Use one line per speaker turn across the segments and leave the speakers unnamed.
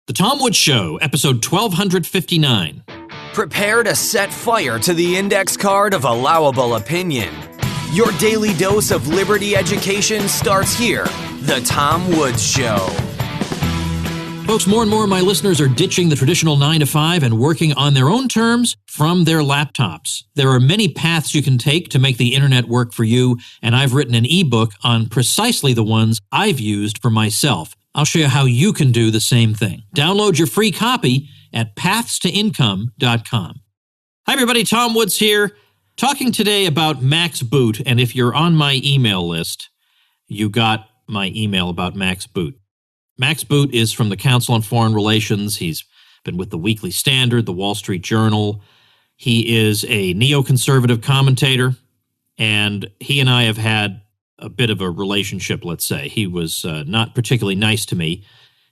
The Tom Woods Show, episode 1259.
Prepare to set fire to the index card of allowable opinion. Your daily dose of liberty education starts here. The Tom Woods Show.
Folks, more and more of my listeners are ditching the traditional 9-to-5 and working on their own terms from their laptops. There are many paths you can take to make the internet work for you, and I've written an ebook on precisely the ones I've used for myself. I'll show you how you can do the same thing. Download your free copy at pathstoincome.com. Hi, everybody. Tom Woods here, talking today about Max Boot. And if you're on my email list, you got my email about Max Boot. Max Boot is from the Council on Foreign Relations. He's been with the Weekly Standard, the Wall Street Journal. He is a neoconservative commentator, and he and I have had a bit of a relationship, let's say. He was not particularly nice to me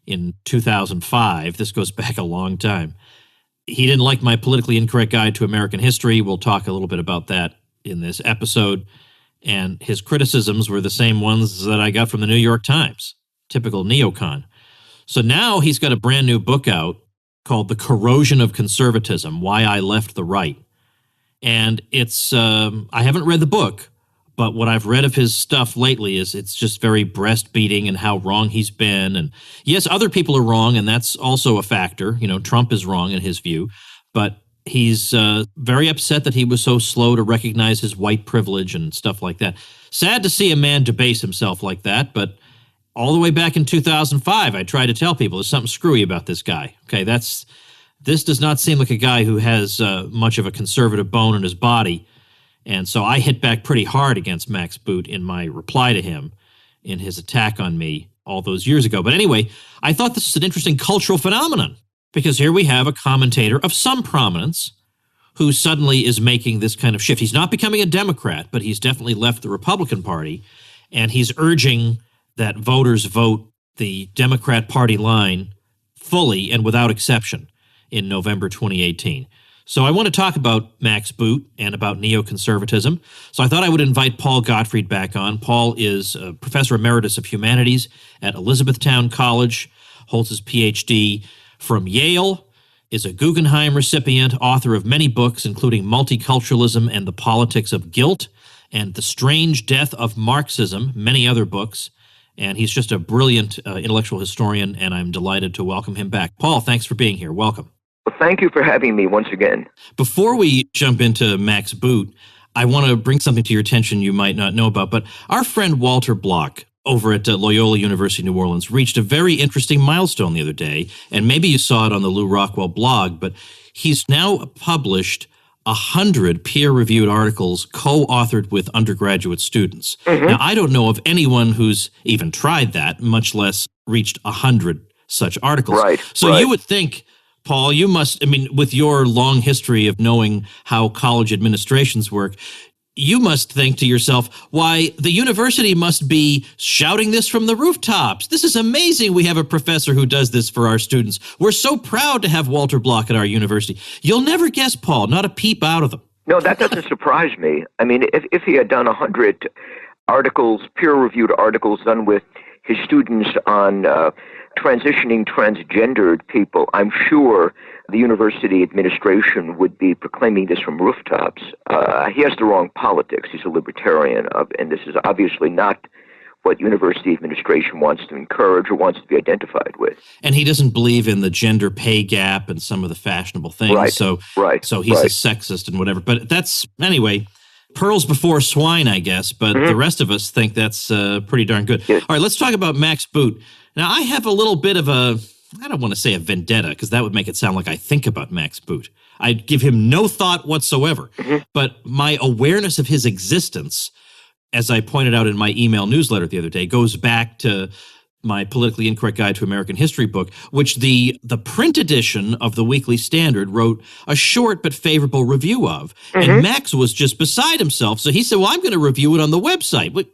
in 2005. This goes back a long time. He didn't like my politically incorrect guide to American history. We'll talk a little bit about that in this episode. And his criticisms were the same ones that I got from the New York Times. Typical neocon. So now he's got a brand new book out called The Corrosion of Conservatism, Why I Left the Right. And it's, I haven't read the book, but what I've read of his stuff lately is it's just very breast-beating and how wrong he's been. And yes, other people are wrong, and that's also a factor. You know, Trump is wrong in his view, but he's very upset that he was so slow to recognize his white privilege and stuff like that. Sad to see a man debase himself like that, but all the way back in 2005, I tried to tell people there's something screwy about this guy. Okay, this does not seem like a guy who has much of a conservative bone in his body. And so I hit back pretty hard against Max Boot in my reply to him in his attack on me all those years ago. But anyway, I thought this was an interesting cultural phenomenon because here we have a commentator of some prominence who suddenly is making this kind of shift. He's not becoming a Democrat, but he's definitely left the Republican Party, and he's urging that voters vote the Democrat Party line fully and without exception in November 2018. So I want to talk about Max Boot and about neoconservatism. So I thought I would invite Paul Gottfried back on. Paul is a professor emeritus of humanities at Elizabethtown College, holds his PhD from Yale, is a Guggenheim recipient, author of many books, including Multiculturalism and the Politics of Guilt and The Strange Death of Marxism, many other books. And he's just a brilliant intellectual historian, and I'm delighted to welcome him back. Paul, thanks for being here. Welcome.
Well, thank you for having me once again.
Before we jump into Max Boot, I want to bring something to your attention you might not know about, but our friend Walter Block over at Loyola University New Orleans reached a very interesting milestone the other day, and maybe you saw it on the Lou Rockwell blog, but he's now published 100 peer-reviewed articles co-authored with undergraduate students. Mm-hmm. Now, I don't know of anyone who's even tried that, much less reached 100 such articles.
Right.
So you would think, Paul, you must, with your long history of knowing how college administrations work, you must think to yourself, why, the university must be shouting this from the rooftops. This is amazing. We have a professor who does this for our students. We're so proud to have Walter Block at our university. You'll never guess, Paul, not a peep out of them.
No, that doesn't surprise me. If he had done 100 articles, peer-reviewed articles done with his students on transitioning transgendered people, I'm sure the university administration would be proclaiming this from rooftops. He has the wrong politics. He's a libertarian, and this is obviously not what university administration wants to encourage or wants to be identified with.
And he doesn't believe in the gender pay gap and some of the fashionable things.
Right.
So he's a sexist and whatever. But that's, anyway, pearls before swine, I guess. But the rest of us think that's pretty darn good.
Yes.
All right, let's talk about Max Boot. Now, I have a little bit of I don't want to say a vendetta, because that would make it sound like I think about Max Boot. I'd give him no thought whatsoever. Mm-hmm. But my awareness of his existence, as I pointed out in my email newsletter the other day, goes back to my Politically Incorrect Guide to American History book, which the print edition of the Weekly Standard wrote a short but favorable review of. Mm-hmm. And Max was just beside himself. So he said, well, I'm going to review it on the website.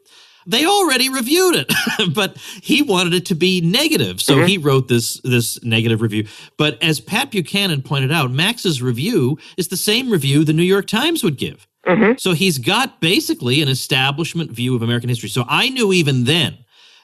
They already reviewed it, but he wanted it to be negative. So he wrote this negative review. But as Pat Buchanan pointed out, Max's review is the same review the New York Times would give. So he's got basically an establishment view of American history. So I knew even then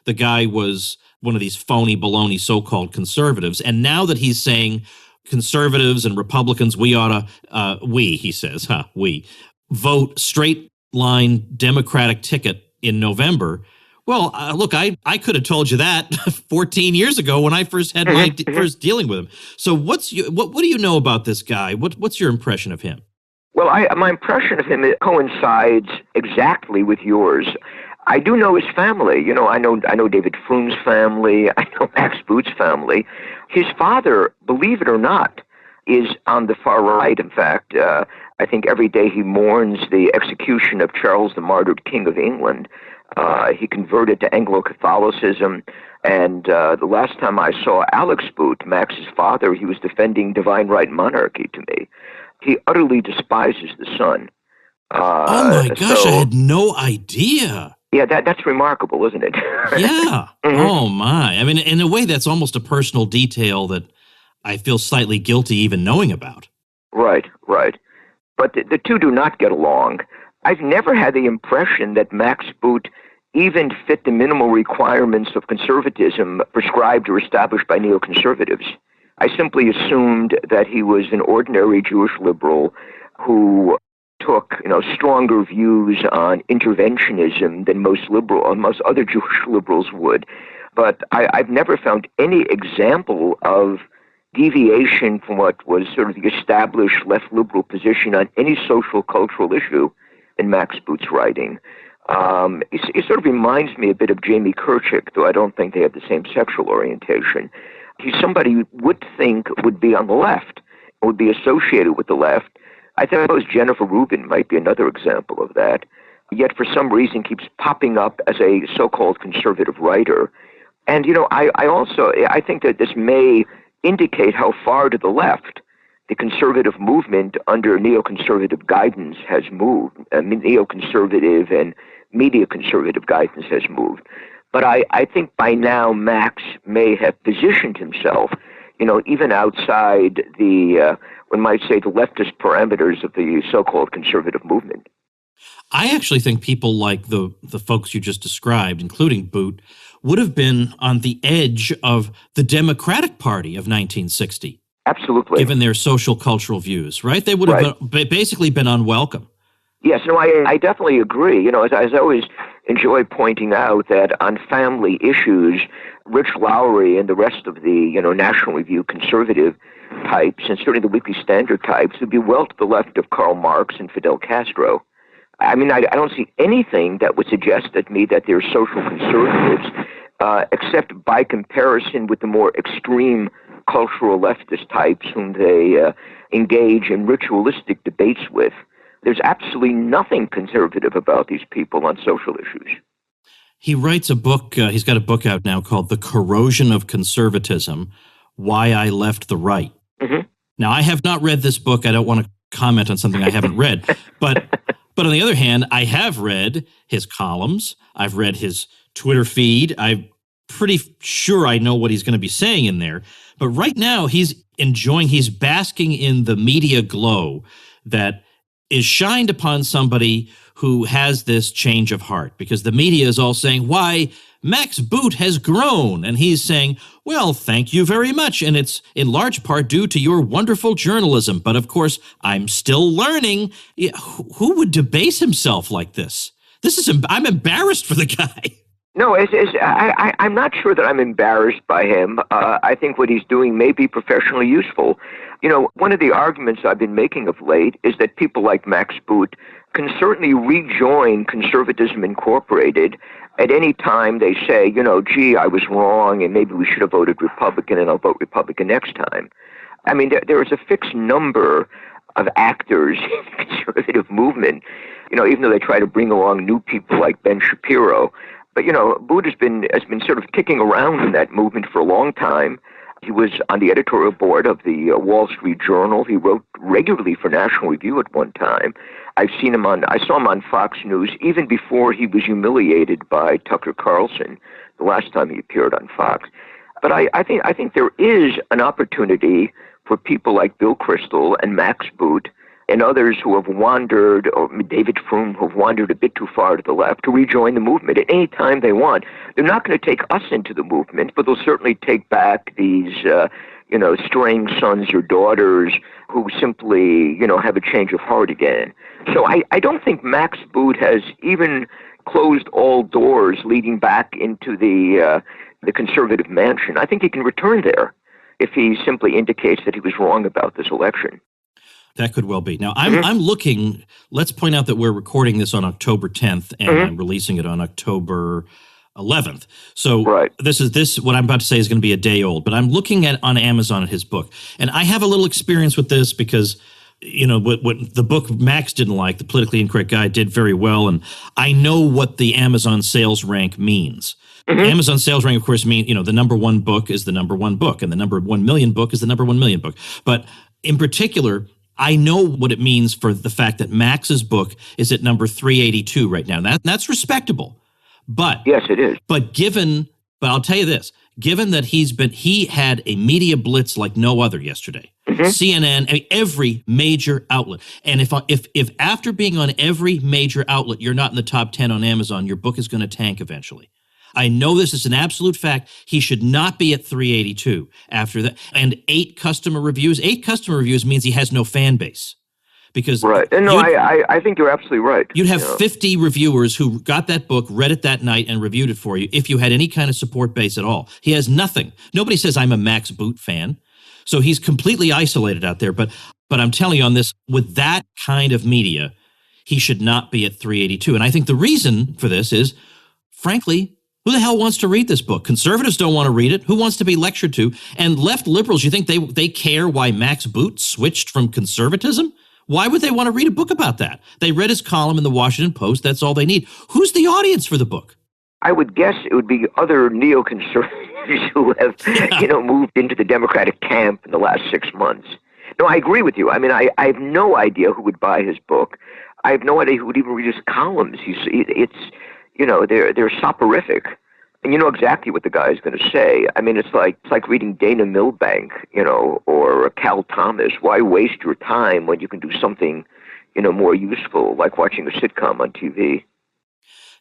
the guy was one of these phony baloney so-called conservatives. And now that he's saying conservatives and Republicans, we ought to, he says, we vote straight line Democratic ticket in November. Well, look, I could have told you that 14 years ago when I first had my first dealing with him. So what do you know about this guy? What's your impression of him?
Well, my impression of him coincides exactly with yours. I do know his family. You know, I know David Froome's family. I know Max Boot's family. His father, believe it or not, is on the far right. In fact, I think every day he mourns the execution of Charles the Martyred King of England. He converted to Anglo-Catholicism, and the last time I saw Alex Boot, Max's father, he was defending divine right monarchy to me. He utterly despises the son.
Oh my gosh, I had no idea.
Yeah, that's remarkable, isn't it?
Yeah. Oh my. I mean, in a way, that's almost a personal detail that I feel slightly guilty even knowing about.
Right. But the two do not get along. I've never had the impression that Max Boot even fit the minimal requirements of conservatism prescribed or established by neoconservatives. I simply assumed that he was an ordinary Jewish liberal who took, stronger views on interventionism than most other Jewish liberals would. But I've never found any example of deviation from what was sort of the established left liberal position on any social cultural issue in Max Boot's writing. It sort of reminds me a bit of Jamie Kirchick, though I don't think they have the same sexual orientation. He's somebody you would think would be on the left, would be associated with the left. I suppose Jennifer Rubin might be another example of that, yet for some reason keeps popping up as a so-called conservative writer. And, I think that this may indicate how far to the left the conservative movement under neoconservative guidance has moved. Neoconservative and media conservative guidance has moved. But I think by now Max may have positioned himself, even outside the, one might say, the leftist parameters of the so-called conservative movement.
I actually think people like the folks you just described, including Boot, would have been on the edge of the Democratic Party of 1960.
Absolutely.
Given their social cultural views, right? They would have basically been unwelcome.
Yes, no, I definitely agree. As I always enjoy pointing out that on family issues, Rich Lowry and the rest of the, National Review conservative types, and certainly the Weekly Standard types, would be well to the left of Karl Marx and Fidel Castro. I mean, I don't see anything that would suggest to me that they're social conservatives, except by comparison with the more extreme cultural leftist types whom they engage in ritualistic debates with. There's absolutely nothing conservative about these people on social issues.
He writes a book, he's got a book out now called The Corrosion of Conservatism, Why I Left the Right. Mm-hmm. Now, I have not read this book. I don't want to comment on something I haven't read. But on the other hand, I have read his columns. I've read his Twitter feed. I'm pretty sure I know what he's going to be saying in there. But right now, he's basking in the media glow that is shined upon somebody who has this change of heart, because the media is all saying, why, Max Boot has grown. And he's saying, well, thank you very much. And it's in large part due to your wonderful journalism. But of course, I'm still learning. Who would debase himself like this? I'm embarrassed for the guy.
No, I'm not sure that I'm embarrassed by him. I think what he's doing may be professionally useful. One of the arguments I've been making of late is that people like Max Boot can certainly rejoin Conservatism Incorporated at any time they say, gee, I was wrong and maybe we should have voted Republican and I'll vote Republican next time. I mean, there is a fixed number of actors in the conservative movement, even though they try to bring along new people like Ben Shapiro. But, Boot has been sort of kicking around in that movement for a long time. He was on the editorial board of the Wall Street Journal. He wrote regularly for National Review at one time. I saw him on Fox News even before he was humiliated by Tucker Carlson the last time he appeared on Fox. But I think there is an opportunity for people like Bill Kristol and Max Boot and others who have wandered, or David Froome, who have wandered a bit too far to the left, to rejoin the movement at any time they want. They're not going to take us into the movement, but they'll certainly take back these, straying sons or daughters who simply, have a change of heart again. So I don't think Max Boot has even closed all doors leading back into the conservative mansion. I think he can return there if he simply indicates that he was wrong about this election.
That could well be. Now, I'm looking, let's point out that we're recording this on October 10th, and I'm releasing it on October 11th. So this what I'm about to say is going to be a day old, but I'm looking at on Amazon at his book. And I have a little experience with this because, what the book Max didn't like, The Politically Incorrect Guide, did very well. And I know what the Amazon sales rank means. Amazon sales rank, of course, mean, the number one book is the number one book, and the number 1 million book is the number 1 million book. But in particular, I know what it means for the fact that Max's book is at number 382 right now. That's respectable. But
yes, it is.
But I'll tell you this, given that he had a media blitz like no other yesterday. CNN, every major outlet. And if after being on every major outlet, you're not in the top 10 on Amazon, your book is going to tank eventually. I know this is an absolute fact. He should not be at 382 after that. And 8 customer reviews. 8 customer reviews means he has no fan base. Because
right. And no, I think you're absolutely right.
You'd have 50 reviewers who got that book, read it that night, and reviewed it for you if you had any kind of support base at all. He has nothing. Nobody says I'm a Max Boot fan. So he's completely isolated out there. But I'm telling you on this, with that kind of media, he should not be at 382. And I think the reason for this is, frankly, who the hell wants to read this book? Conservatives don't want to read it. Who wants to be lectured to? And left liberals, you think they care why Max Boot switched from conservatism? Why would they want to read a book about that? They read his column in the Washington Post. That's all they need. Who's the audience for the book?
I would guess it would be other neoconservatives who have, moved into the Democratic camp in the last 6 months. No, I agree with you. I mean, I have no idea who would buy his book. I have no idea who would even read his columns. They're soporific. And you know exactly what the guy is going to say. I mean, it's like reading Dana Milbank, or Cal Thomas. Why waste your time when you can do something, more useful, like watching a sitcom on TV?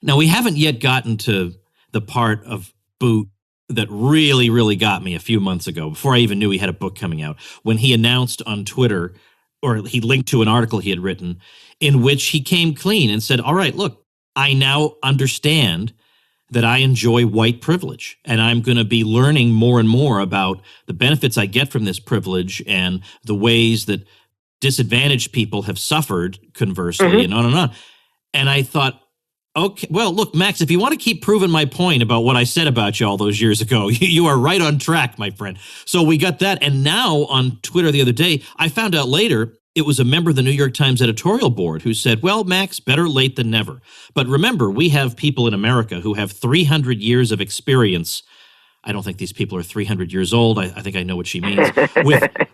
Now, we haven't yet gotten to the part of Boot that really, really got me a few months ago, before I even knew he had a book coming out, when he announced on Twitter, or he linked to an article he had written, in which he came clean and said, all right, look, I now understand that I enjoy white privilege, and I'm going to be learning more and more about the benefits I get from this privilege and the ways that disadvantaged people have suffered, conversely, and on and on. And I thought, okay, well, look, Max, if you want to keep proving my point about what I said about you all those years ago, you are right on track, my friend. So we got that. And now on Twitter the other day, I found out later it was a member of the New York Times editorial board who said, well, Max, better late than never. But remember, we have people in America who have 300 years of experience. I don't think these people are 300 years old. I think I know what she means.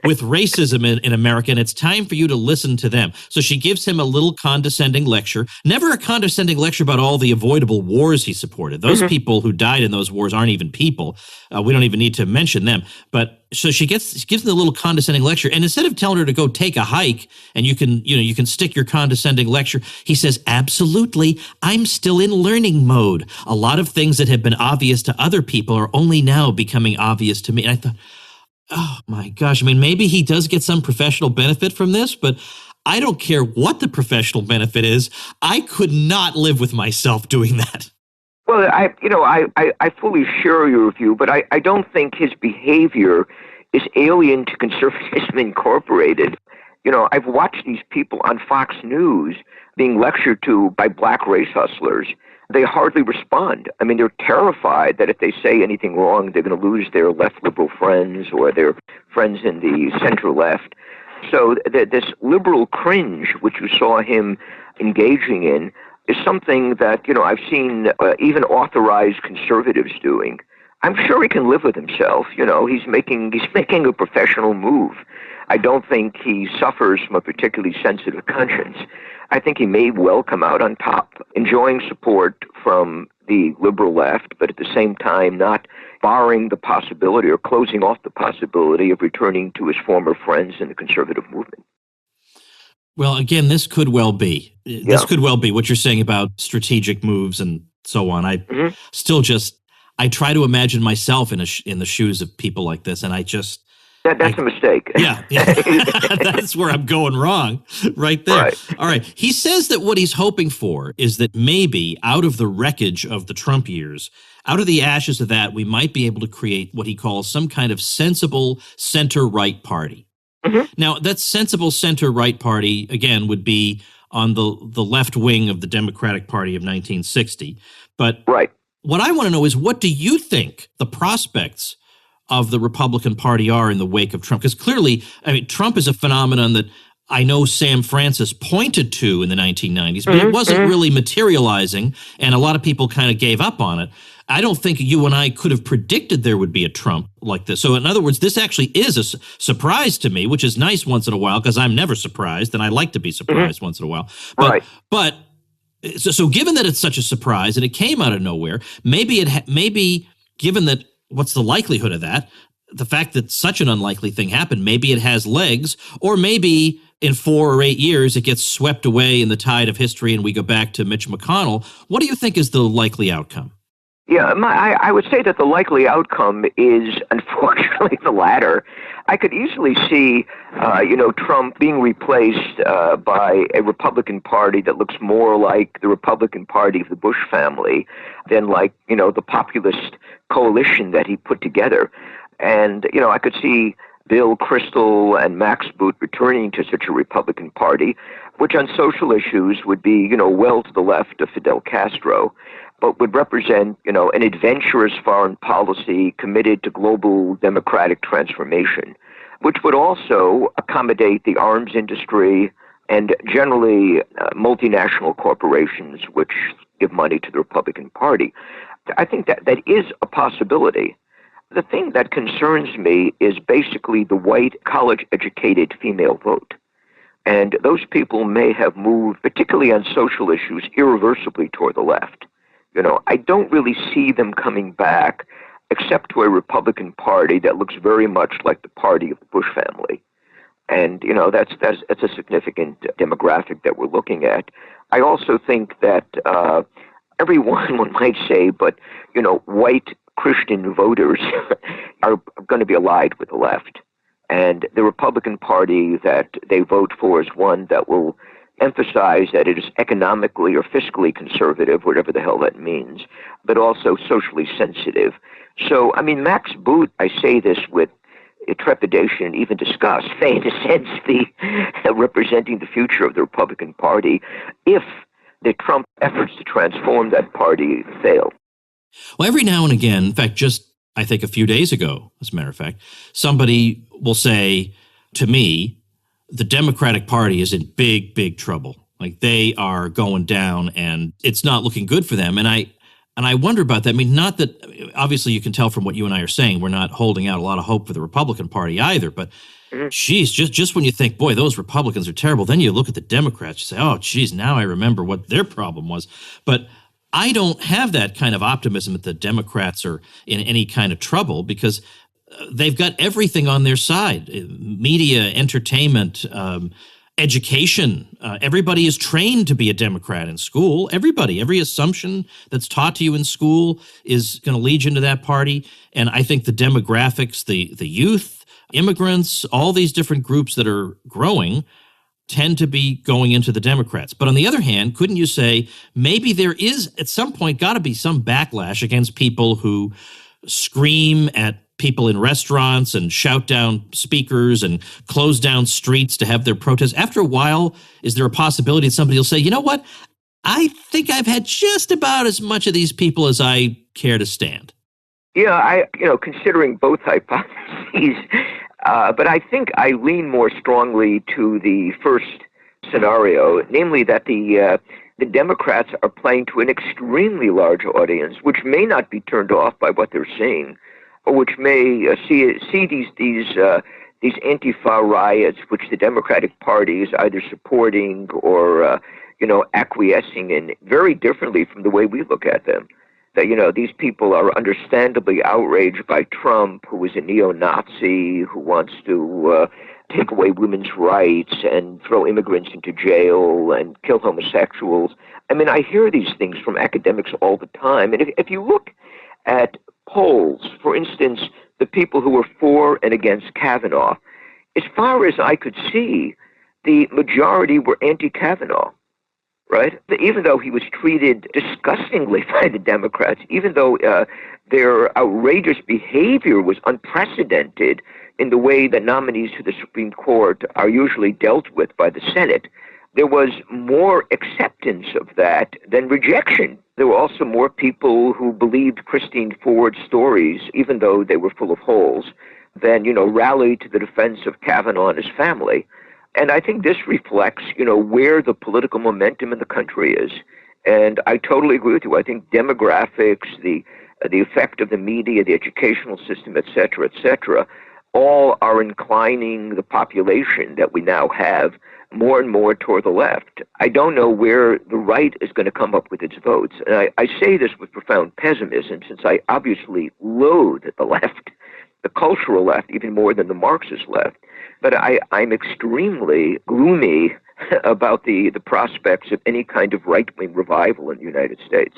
With racism in America, and it's time for you to listen to them. So she gives him a little condescending lecture, never a condescending lecture about all the avoidable wars he supported. Those people who died in those wars aren't even people. We don't even need to mention them. But so she gives him a little condescending lecture, and instead of telling her to go take a hike and you can stick your condescending lecture, he says, absolutely, I'm still in learning mode. A lot of things that have been obvious to other people are only now becoming obvious to me. And I thought, oh my gosh, I mean, maybe he does get some professional benefit from this, but I don't care what the professional benefit is. I could not live with myself doing that.
Well, I fully share your view, but I don't think his behavior is alien to Conservatism Incorporated. I've watched these people on Fox News being lectured to by black race hustlers. They hardly respond. I mean, they're terrified that if they say anything wrong, they're going to lose their left liberal friends or their friends in the center left. So this liberal cringe, which you saw him engaging in, is something that, I've seen even authorized conservatives doing. I'm sure he can live with himself. He's making a professional move. I don't think he suffers from a particularly sensitive conscience. I think he may well come out on top, enjoying support from the liberal left, but at the same time not barring the possibility or closing off the possibility of returning to his former friends in the conservative movement.
Well, again, this could well be. This
Yeah.
could well be what you're saying about strategic moves and so on. I still just I try to imagine myself in the shoes of people like this, and
That's a mistake.
yeah, that's where I'm going wrong, right there.
Right.
All right. He says that what he's hoping for is that maybe out of the wreckage of the Trump years, out of the ashes of that, we might be able to create what he calls some kind of sensible center-right party. Now, that sensible center-right party, again, would be on the left wing of the Democratic Party of 1960. But
Right.
what I want to know is, what do you think the prospects of the Republican Party are in the wake of Trump? Because clearly, I mean, Trump is a phenomenon that I know Sam Francis pointed to in the 1990s, but it wasn't really materializing, and a lot of people kind of gave up on it. I don't think you and I could have predicted there would be a Trump like this. So in other words, this actually is a surprise to me, which is nice once in a while, because I'm never surprised, and I like to be surprised once in a while. But so given that it's such a surprise and it came out of nowhere, maybe given that, what's the likelihood of that? The fact that such an unlikely thing happened, maybe it has legs, or maybe in 4 or 8 years it gets swept away in the tide of history and we go back to Mitch McConnell. What do you think is the likely outcome?
Yeah, I would say that the likely outcome is, unfortunately, the latter. I could easily see, Trump being replaced by a Republican Party that looks more like the Republican Party of the Bush family than like, the populist coalition that he put together. And, I could see Bill Kristol and Max Boot returning to such a Republican Party, which on social issues would be, well to the left of Fidel Castro, but would represent, an adventurous foreign policy committed to global democratic transformation, which would also accommodate the arms industry and generally multinational corporations which give money to the Republican Party. I think that is a possibility. The thing that concerns me is basically the white, college-educated female vote. And those people may have moved, particularly on social issues, irreversibly toward the left. I don't really see them coming back except to a Republican Party that looks very much like the party of the Bush family. And, that's a significant demographic that we're looking at. I also think that everyone, one might say, but, white Christian voters are going to be allied with the left. And the Republican Party that they vote for is one that will emphasize that it is economically or fiscally conservative, whatever the hell that means, but also socially sensitive. So, Max Boot, I say this with trepidation, even disgust, in a sense, representing the future of the Republican Party if the Trump efforts to transform that party fail.
Well, every now and again, in fact, just I think a few days ago, as a matter of fact, somebody will say to me, the Democratic Party is in big, big trouble. Like, they are going down and it's not looking good for them. And I wonder about that. I mean, not that, obviously you can tell from what you and I are saying, we're not holding out a lot of hope for the Republican Party either, but geez, just when you think, boy, those Republicans are terrible, then you look at the Democrats, you say, oh, geez, now I remember what their problem was. But I don't have that kind of optimism that the Democrats are in any kind of trouble, because they've got everything on their side: media, entertainment, education. Everybody is trained to be a Democrat in school. Every assumption that's taught to you in school is going to lead you into that party. And I think the demographics, the youth, immigrants, all these different groups that are growing tend to be going into the Democrats. But on the other hand, couldn't you say maybe there is at some point got to be some backlash against people who scream at people in restaurants and shout down speakers and close down streets to have their protests? After a while, is there a possibility that somebody will say, you know what, I think I've had just about as much of these people as I care to stand?
Yeah, considering both hypotheses, but I think I lean more strongly to the first scenario, namely that the Democrats are playing to an extremely large audience, which may not be turned off by what they're seeing, or which may see these Antifa riots, which the Democratic Party is either supporting or acquiescing in, very differently from the way we look at them. That, these people are understandably outraged by Trump, who is a neo-Nazi, who wants to take away women's rights and throw immigrants into jail and kill homosexuals. I mean, I hear these things from academics all the time. And if you look at polls, for instance, the people who were for and against Kavanaugh, as far as I could see, the majority were anti-Kavanaugh, right? Even though he was treated disgustingly by the Democrats, even though their outrageous behavior was unprecedented in the way that nominees to the Supreme Court are usually dealt with by the Senate, there was more acceptance of that than rejection. There were also more people who believed Christine Ford's stories, even though they were full of holes, than, rallied to the defense of Kavanaugh and his family. And I think this reflects, where the political momentum in the country is. And I totally agree with you. I think demographics, the effect of the media, the educational system, et cetera, all are inclining the population that we now have more and more toward the left. I don't know where the right is going to come up with its votes. And I say this with profound pessimism, since I obviously loathe the left, the cultural left, even more than the Marxist left. But I'm extremely gloomy about the prospects of any kind of right-wing revival in the United States.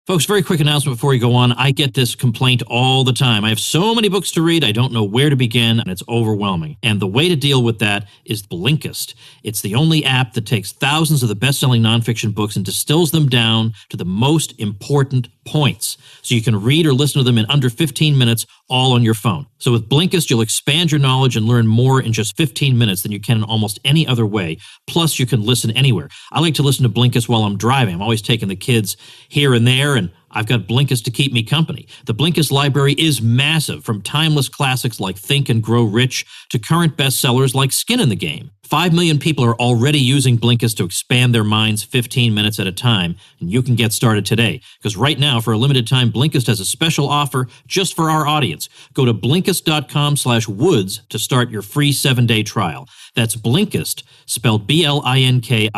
Folks, very quick announcement before we go on. I get this complaint all the time. I have so many books to read, I don't know where to begin, and it's overwhelming. And the way to deal with that is Blinkist. It's the only app that takes thousands of the best-selling nonfiction books and distills them down to the most important points, so you can read or listen to them in under 15 minutes, all on your phone. So with Blinkist, you'll expand your knowledge and learn more in just 15 minutes than you can in almost any other way. Plus, you can listen anywhere. I like to listen to Blinkist while I'm driving. I'm always taking the kids here and there, and I've got Blinkist to keep me company. The Blinkist library is massive, from timeless classics like Think and Grow Rich to current bestsellers like Skin in the Game. 5 million people are already using Blinkist to expand their minds 15 minutes at a time, and you can get started today. Because right now, for a limited time, Blinkist has a special offer just for our audience. Go to Blinkist.com/Woods to start your free 7-day trial. That's Blinkist, spelled Blinkist,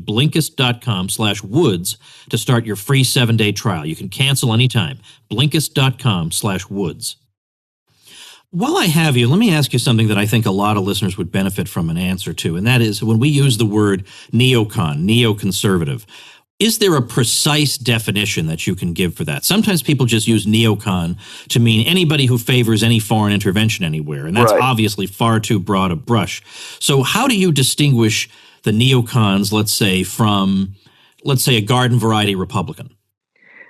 Blinkist.com/Woods to start your free 7-day trial. You can cancel anytime. Blinkist.com/Woods. While I have you, let me ask you something that I think a lot of listeners would benefit from an answer to, and that is when we use the word neoconservative, is there a precise definition that you can give for that? Sometimes people just use neocon to mean anybody who favors any foreign intervention anywhere, and that's obviously far too broad a brush. So how do you distinguish the neocons, let's say, from, let's say, a garden variety Republican?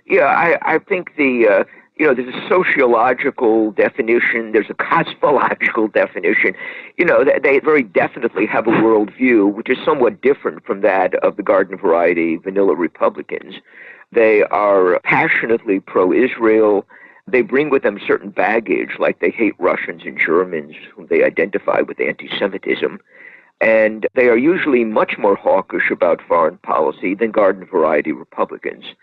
Yeah, I think there's a sociological definition, there's a cosmological definition. They very definitely have a worldview which is somewhat different from that of the garden variety vanilla Republicans. They are passionately pro-Israel. They bring with them certain baggage, like they hate Russians and Germans, whom they identify with anti-Semitism. And they are usually much more hawkish about foreign policy than garden variety Republicans.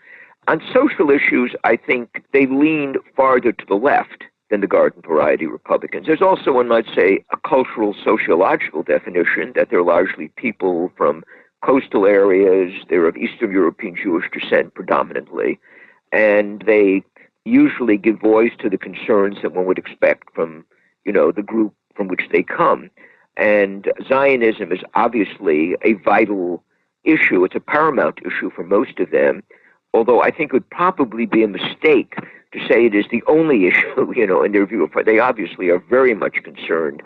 On social issues, I think they lean farther to the left than the garden variety Republicans. There's also, one might say, a cultural sociological definition that they're largely people from coastal areas, they're of Eastern European Jewish descent predominantly, and they usually give voice to the concerns that one would expect from, the group from which they come. And Zionism is obviously a vital issue. It's a paramount issue for most of them, although I think it would probably be a mistake to say it is the only issue, in their view. They obviously are very much concerned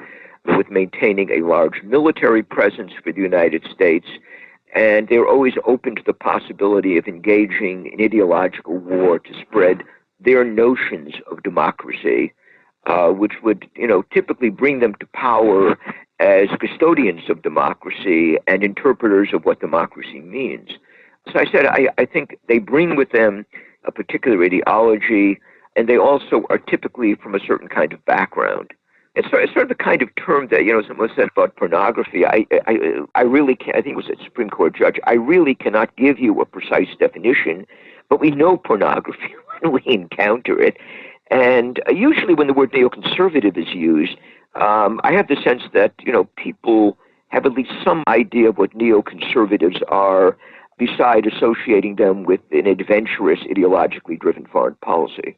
with maintaining a large military presence for the United States, and they're always open to the possibility of engaging in ideological war to spread their notions of democracy, which would, typically bring them to power as custodians of democracy and interpreters of what democracy means. So I said, I think they bring with them a particular ideology, and they also are typically from a certain kind of background. It's sort of the kind of term that, someone said about pornography. I really can't, I think it was a Supreme Court judge, I really cannot give you a precise definition, but we know pornography when we encounter it. And usually when the word neoconservative is used, I have the sense that, people have at least some idea of what neoconservatives are, beside associating them with an adventurous, ideologically driven foreign policy.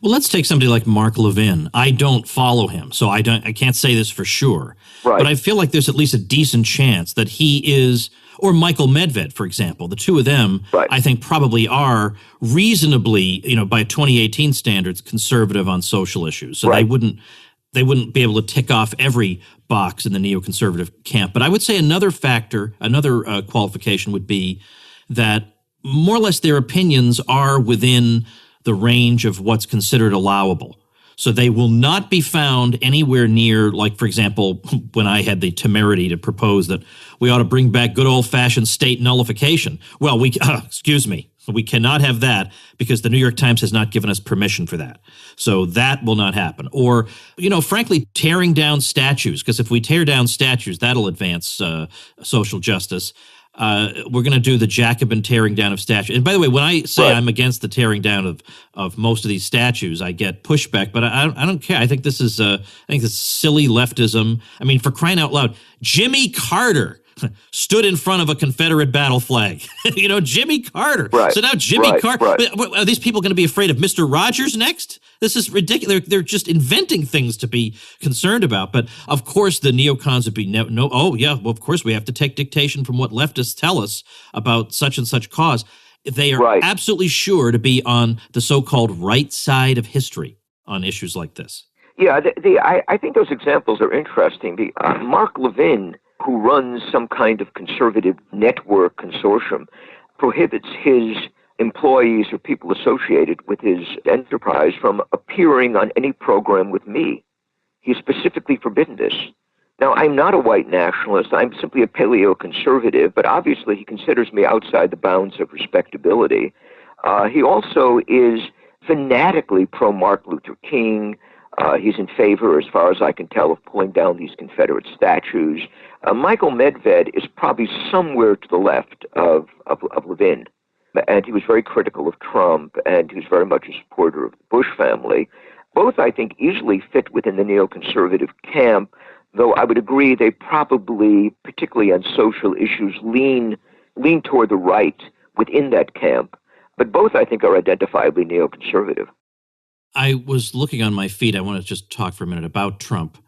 Well, let's take somebody like Mark Levin. I don't follow him, so I can't say this for sure.
Right.
But I feel like there's at least a decent chance that he is, or Michael Medved, for example. The two of them,
Right.
I think, probably are reasonably, by 2018 standards, conservative on social issues. So
Right.
they wouldn't be able to tick off every box in the neoconservative camp. But I would say another factor, another qualification would be that more or less their opinions are within the range of what's considered allowable. So they will not be found anywhere near, like, for example, when I had the temerity to propose that we ought to bring back good old-fashioned state nullification. Well, we cannot have that because the New York Times has not given us permission for that. So that will not happen. Or, frankly, tearing down statues, because if we tear down statues, that'll advance social justice. We're going to do the Jacobin tearing down of statues. And by the way, when I say
Right.
I'm against the tearing down of most of these statues, I get pushback, but I don't care. I think this is silly leftism. I mean, for crying out loud, Jimmy Carter stood in front of a Confederate battle flag. Jimmy Carter.
Right.
So now Jimmy
Right.
Carter.
Right.
Are these people going to be afraid of Mr. Rogers next? This is ridiculous. They're just inventing things to be concerned about. But of course, the neocons would be of course we have to take dictation from what leftists tell us about such and such cause. They are
Right.
absolutely sure to be on the so-called right side of history on issues like this.
Yeah, I think those examples are interesting. Mark Levin, who runs some kind of conservative network consortium, prohibits his employees or people associated with his enterprise from appearing on any program with me. He's specifically forbidden this. Now, I'm not a white nationalist. I'm simply a paleoconservative, but obviously he considers me outside the bounds of respectability. He also is fanatically pro-Martin Luther King. He's in favor, as far as I can tell, of pulling down these Confederate statues. Michael Medved is probably somewhere to the left of Levin, and he was very critical of Trump, and he was very much a supporter of the Bush family. Both, I think, easily fit within the neoconservative camp, though I would agree they probably, particularly on social issues, lean toward the right within that camp. But both, I think, are identifiably neoconservative.
I was looking on my feed. I want to just talk for a minute about Trump.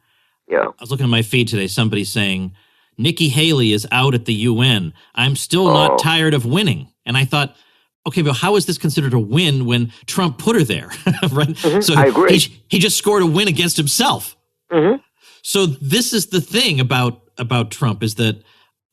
Yeah.
I was looking at my feed today, somebody saying, Nikki Haley is out at the UN. I'm still not tired of winning. And I thought, okay, but how is this considered a win when Trump put her there? Right?
Mm-hmm.
So
I agree.
He just scored a win against himself.
Mm-hmm.
So this is the thing about Trump, is that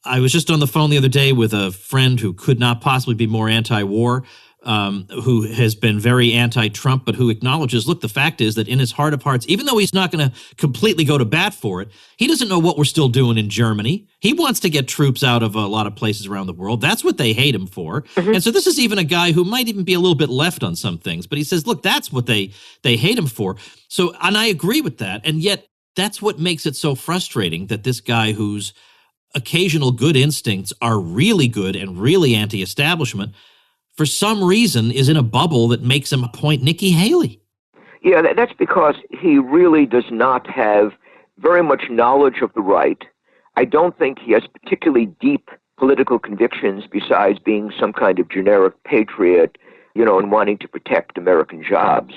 I was just on the phone the other day with a friend who could not possibly be more anti-war, who has been very anti-Trump, but who acknowledges, look, the fact is that in his heart of hearts, even though he's not going to completely go to bat for it, he doesn't know what we're still doing in Germany. He wants to get troops out of a lot of places around the world. That's what they hate him for. Mm-hmm. And so this is even a guy who might even be a little bit left on some things, but he says, look, that's what they hate him for. So, and I agree with that. And yet that's what makes it so frustrating, that this guy whose occasional good instincts are really good and really anti-establishment, for some reason, is in a bubble that makes him appoint Nikki Haley.
Yeah, that's because he really does not have very much knowledge of the right. I don't think he has particularly deep political convictions besides being some kind of generic patriot, and wanting to protect American jobs.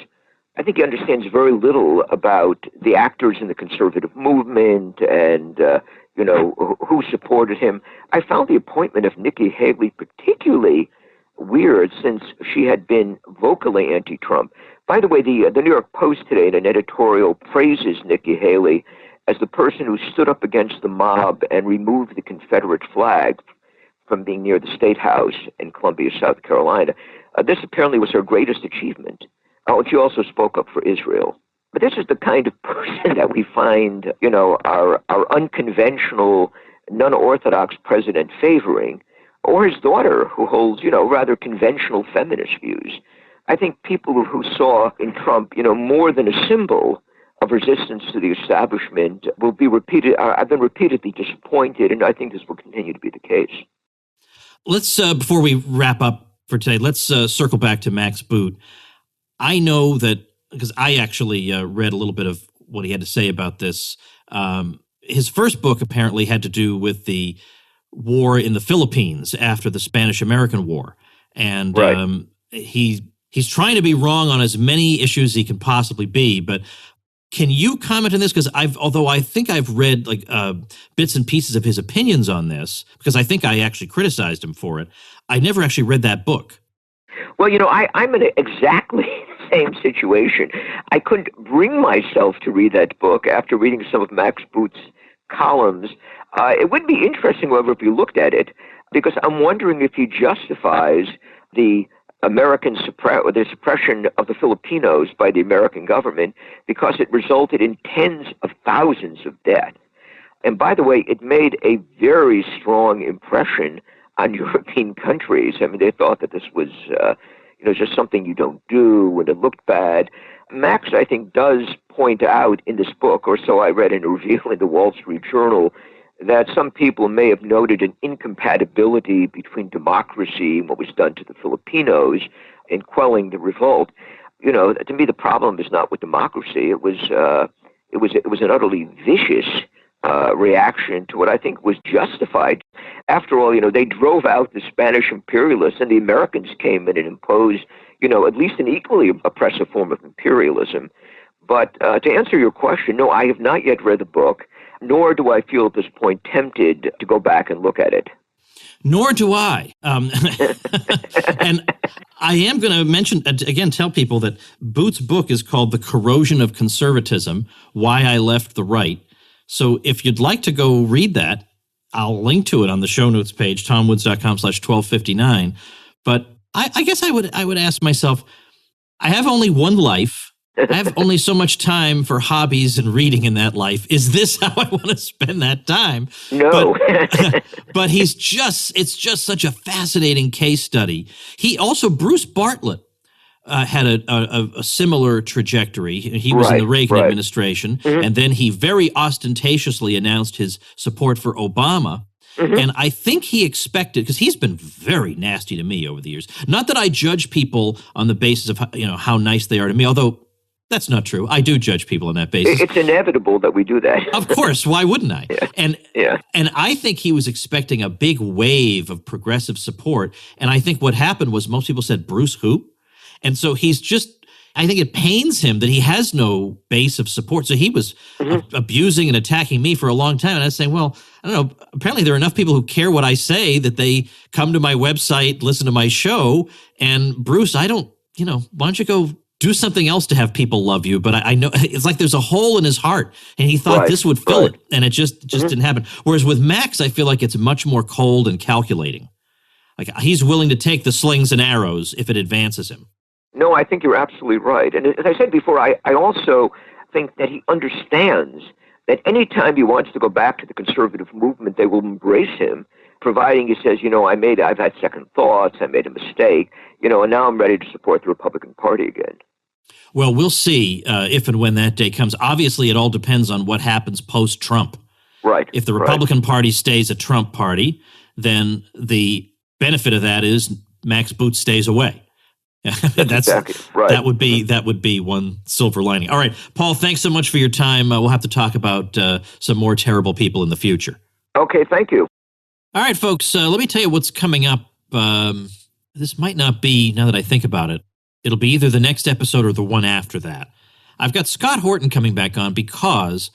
I think he understands very little about the actors in the conservative movement and, who supported him. I found the appointment of Nikki Haley particularly weird, since she had been vocally anti-Trump. By the way, the New York Post today, in an editorial, praises Nikki Haley as the person who stood up against the mob and removed the Confederate flag from being near the State House in Columbia, South Carolina. This apparently was her greatest achievement. And she also spoke up for Israel. But this is the kind of person that we find, our unconventional, non-orthodox president favoring, or his daughter, who holds, rather conventional feminist views. I think people who saw in Trump, more than a symbol of resistance to the establishment will be I've been repeatedly disappointed, and I think this will continue to be the case.
Let's, before we wrap up for today, let's circle back to Max Boot. I know that, because I actually read a little bit of what he had to say about this. His first book apparently had to do with the war in the Philippines after the Spanish-American War. And
right.
He He's trying to be wrong on as many issues as he can possibly be, but can you comment on this? Because although I think I've read like bits and pieces of his opinions on this, because I think I actually criticized him for it, I never actually read that book.
Well, I'm in exactly the same situation. I couldn't bring myself to read that book after reading some of Max Boot's columns. It would be interesting, however, if you looked at it, because I'm wondering if he justifies the the suppression of the Filipinos by the American government because it resulted in tens of thousands of deaths. And by the way, it made a very strong impression on European countries. I mean, they thought that this was, just something you don't do, and it looked bad. Max, I think, does point out in this book, or so I read in a review in the Wall Street Journal, that some people may have noted an incompatibility between democracy and what was done to the Filipinos in quelling the revolt. To me, the problem is not with democracy. It was an utterly vicious reaction to what I think was justified. After all, they drove out the Spanish imperialists, and the Americans came in and imposed, at least an equally oppressive form of imperialism. But to answer your question, no, I have not yet read the book, nor do I feel at this point tempted to go back and look at it.
Nor do I. And I am going to mention, again, tell people that Boot's book is called The Corrosion of Conservatism, Why I Left the Right. So if you'd like to go read that, I'll link to it on the show notes page, tomwoods.com/1259. But I guess I would ask myself, I have only one life. I have only so much time for hobbies and reading in that life. Is this how I want to spend that time?
No.
But it's just such a fascinating case study. Bruce Bartlett had a similar trajectory. He was in the Reagan administration, and then he very ostentatiously announced his support for Obama. And I think he expected, because he's been very nasty to me over the years. Not that I judge people on the basis of how nice they are to me, although that's not true. I do judge people on that basis.
It's inevitable that we do that.
Of course. Why wouldn't I?
Yeah.
And I think he was expecting a big wave of progressive support. And I think what happened was most people said, Bruce who? And so I think it pains him that he has no base of support. So he was abusing and attacking me for a long time. And I was saying, well, I don't know, apparently there are enough people who care what I say that they come to my website, listen to my show. And Bruce, why don't you go do something else to have people love you? But I know it's like there's a hole in his heart, and he thought this would fill it, and it just didn't happen. Whereas with Max, I feel like it's much more cold and calculating. Like he's willing to take the slings and arrows if it advances him.
No, I think you're absolutely right. And as I said before, I also think that he understands that any time he wants to go back to the conservative movement, they will embrace him, providing he says, I've had second thoughts, I made a mistake, and now I'm ready to support the Republican Party again.
Well, we'll see if and when that day comes. Obviously, it all depends on what happens post-Trump.
Right.
If the Republican Party stays a Trump party, then the benefit of that is Max Boot stays away.
Exactly right.
That would be one silver lining. All right, Paul, thanks so much for your time. We'll have to talk about some more terrible people in the future.
Okay, thank you.
All right, folks, let me tell you what's coming up. This might not be, now that I think about it, it'll be either the next episode or the one after that. I've got Scott Horton coming back on because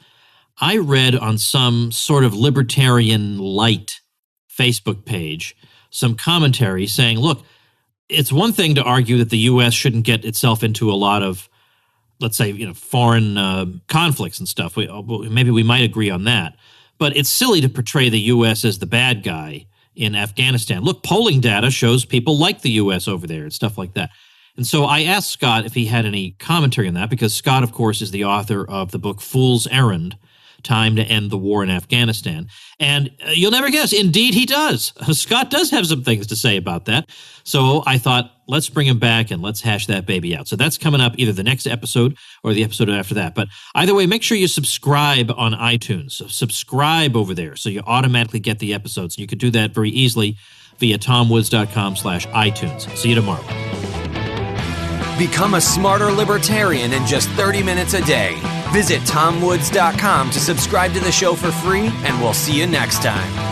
I read on some sort of libertarian light Facebook page some commentary saying, look, it's one thing to argue that the U.S. shouldn't get itself into a lot of, let's say, foreign conflicts and stuff. Maybe we might agree on that. But it's silly to portray the U.S. as the bad guy in Afghanistan. Look, polling data shows people like the U.S. over there and stuff like that. And so I asked Scott if he had any commentary on that, because Scott, of course, is the author of the book Fool's Errand, Time to End the War in Afghanistan. And you'll never guess, indeed he does. Scott does have some things to say about that. So I thought, let's bring him back and let's hash that baby out. So that's coming up either the next episode or the episode after that. But either way, make sure you subscribe on iTunes. So subscribe over there so you automatically get the episodes. You could do that very easily via tomwoods.com/iTunes. See you tomorrow.
Become a smarter libertarian in just 30 minutes a day. Visit tomwoods.com to subscribe to the show for free, and we'll see you next time.